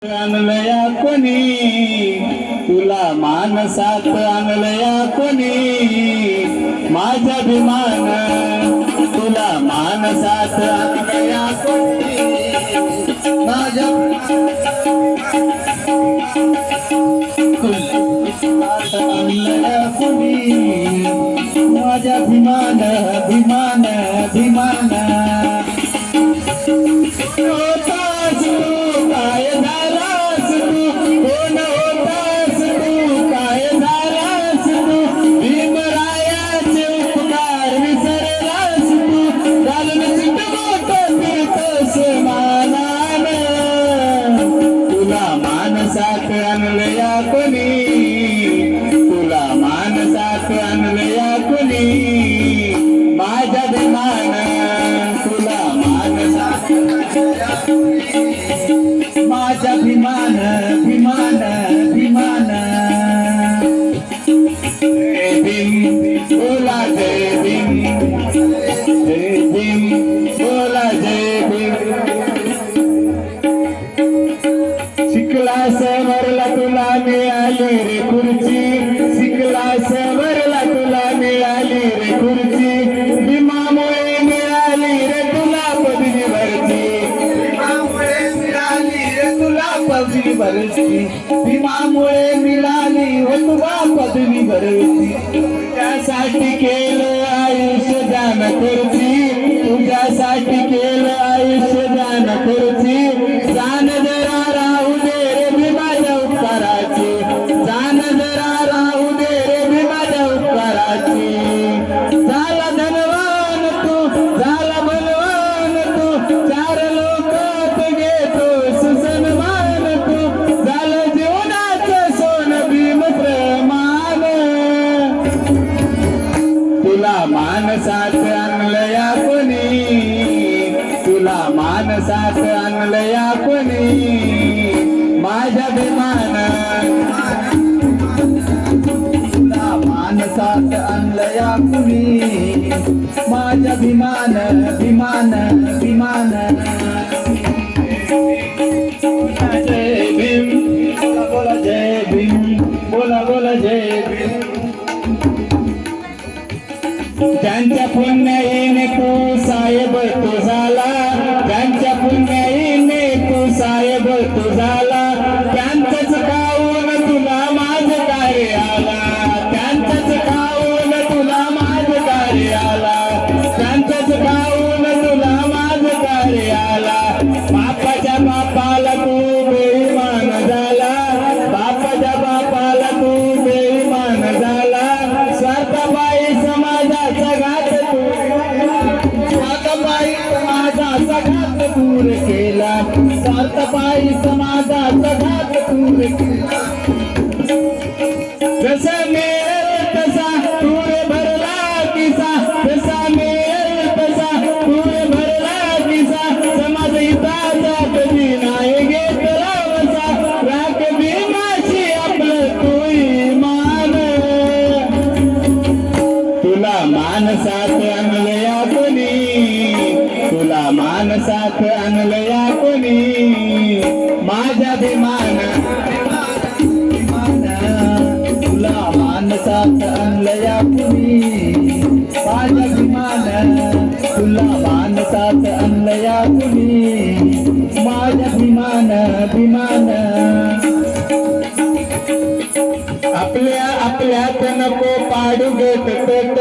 आणलया कोणी तुला मानसात आणलया कोणी माझ्या अभिमान तुला मानसात आणलया कोणी माझ्या आणलया कोणी माझ्या अभिमान अभिमान अभिमान आणलया कोणी तुला मानसात आणलया कोणी माझ्या अभिमान तुला मानसात माझ्या अभिमान अभिमान अभिमान जय भीम बोला जय भीम जय भीम बोला जय भीम शिकला सवरला तुला मिळाली रे खुर्ची शिकला सवरला तुला मिळाली रे खुर्ची भीमामुळे मिळाली रे तुला पदवी भरती भीमामुळे मिळाली रे तुला पदवी भरती भीमामुळे मिळाली हो तुला पदवी भरती तुझ्यासाठी केलं आयुष्य दान करती तुझ्यासाठी केलं आयुष्य दान करती जाण जरा राहू दे रे भीमाच्या उपकाराची जाण जरा राहू दे रे भीमाच्या उपकाराची झाला धनवान तू झाला बलवान तू चार लोकात घेतो सुसन्मान तू झालं जीवनाचं सोन भीम प्रमाण तुला मानसात आणलया कोणी तुला मानसात आणलया कोणी माझ्या अभिमान तुला मानसात आणलया कोणी माझ्या अभिमान अभिमान अभिमान जय भीम बोला जय भीम बोला बोला जय भीम ज्यांच्या पुण्याईने तू साहेब तू झाला ज्यांच्या पुण्याईने तू साहेब तू झाला त्यांचंच खाऊन तुला माझ कार्य आला त्यांचंच खाऊन तुला माझ कार्य आला त्यांचंच खाऊन तुला माझ कार्य आला बापाच्या बापाला तू बेईमान झाला बापाच्या बापाला तू बेईमान झाला स्वार्थबाई समाजाचा घात तू स्वार्थबाई समाजाचा घात दूर केला स्वार्थबाई समाजाचा घात दूर केला जसा मिळेल तसा तूर भरला किसा जसा मिळेल तसा तूर भरला किसा समाज हिताचा कधी नाही घेतला वसा राख भीमाशी आपलं तू मान तुला मानसात आणलया कोणी तुला मानसात आणलया कोणी माझ्या अभिमान तुला मानसात आणलया कोणी माझ्या अभिमान तुला मानसात आणलया कोणी माझ्या अभिमान अभिमान आपल्या आपल्यात नको पाडू गट तट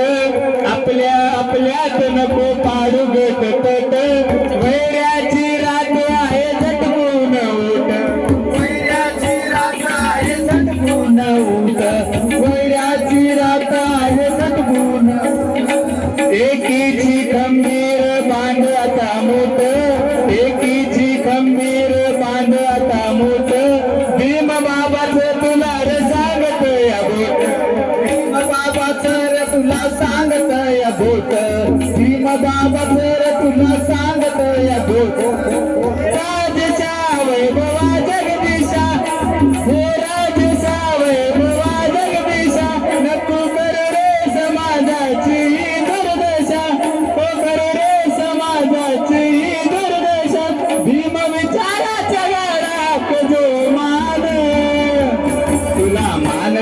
आपल्या आपल्यात नको पाडू गट तट वैऱ्याची रात आहे झटकून उठ वैऱ्याची रात आहे झटकून उठ वैऱ्याची रात आहे झटकून एकीची खंबीर बांध आता मोठ एकीची खंबीर बांध आता मोठ भीम बाबाचं तुला रे सांगत या बोट भीम बाबाचं रे तुला सांगत या बोट भीम बाबाचं रे तुला सांगत या बोट राजशा वैभवा जगदीशा हे राजशा वैभवा जगदीशा नको कर रे समाजाची दुर्दशा तो कर रे समाजाची दुर्दशा भीम विचाराच्या गाडा जो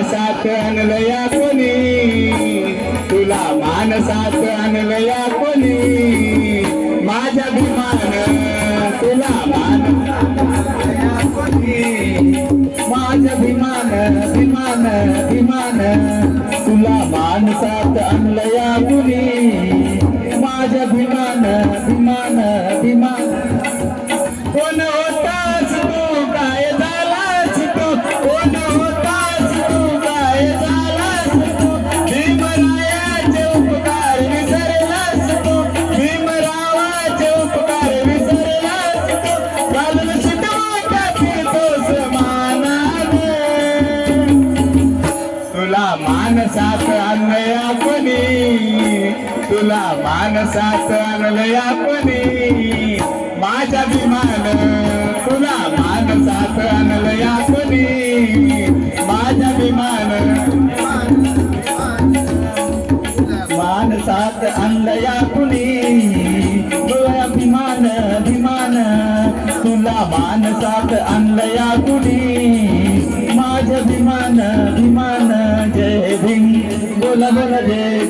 मानसात आणलं या कोणी, तुला मानसात आणलं या कोणी, माझ्या भीमान तुला मानसात आणलं या कोणी, माझ्या भीमान भीमान भीमान तुला मानसात आणलं या कोणी, माझ्या भीमान भीमान भीमान. कोण होतास तू काय झालास तू, कोण होतास तू काय झालास तू, भीमरायाचे उपकार विसरलास तू, भीमरावाचे उपकार विसरलास तू, घालून शिटवून टाकीतोस मानाने, तुला मानसात आणलया कोणी, तुला मानसात आणलया कोणी, माझ्या भीमान तुला मानसात आणलया कोणी, माझ्या भीमान मानसात आणलया कोणी, तुला भीमान भीमान तुला मानसात आणलया कोणी, माझ्या भीमान भीमान. जय भीम बोला बोला जय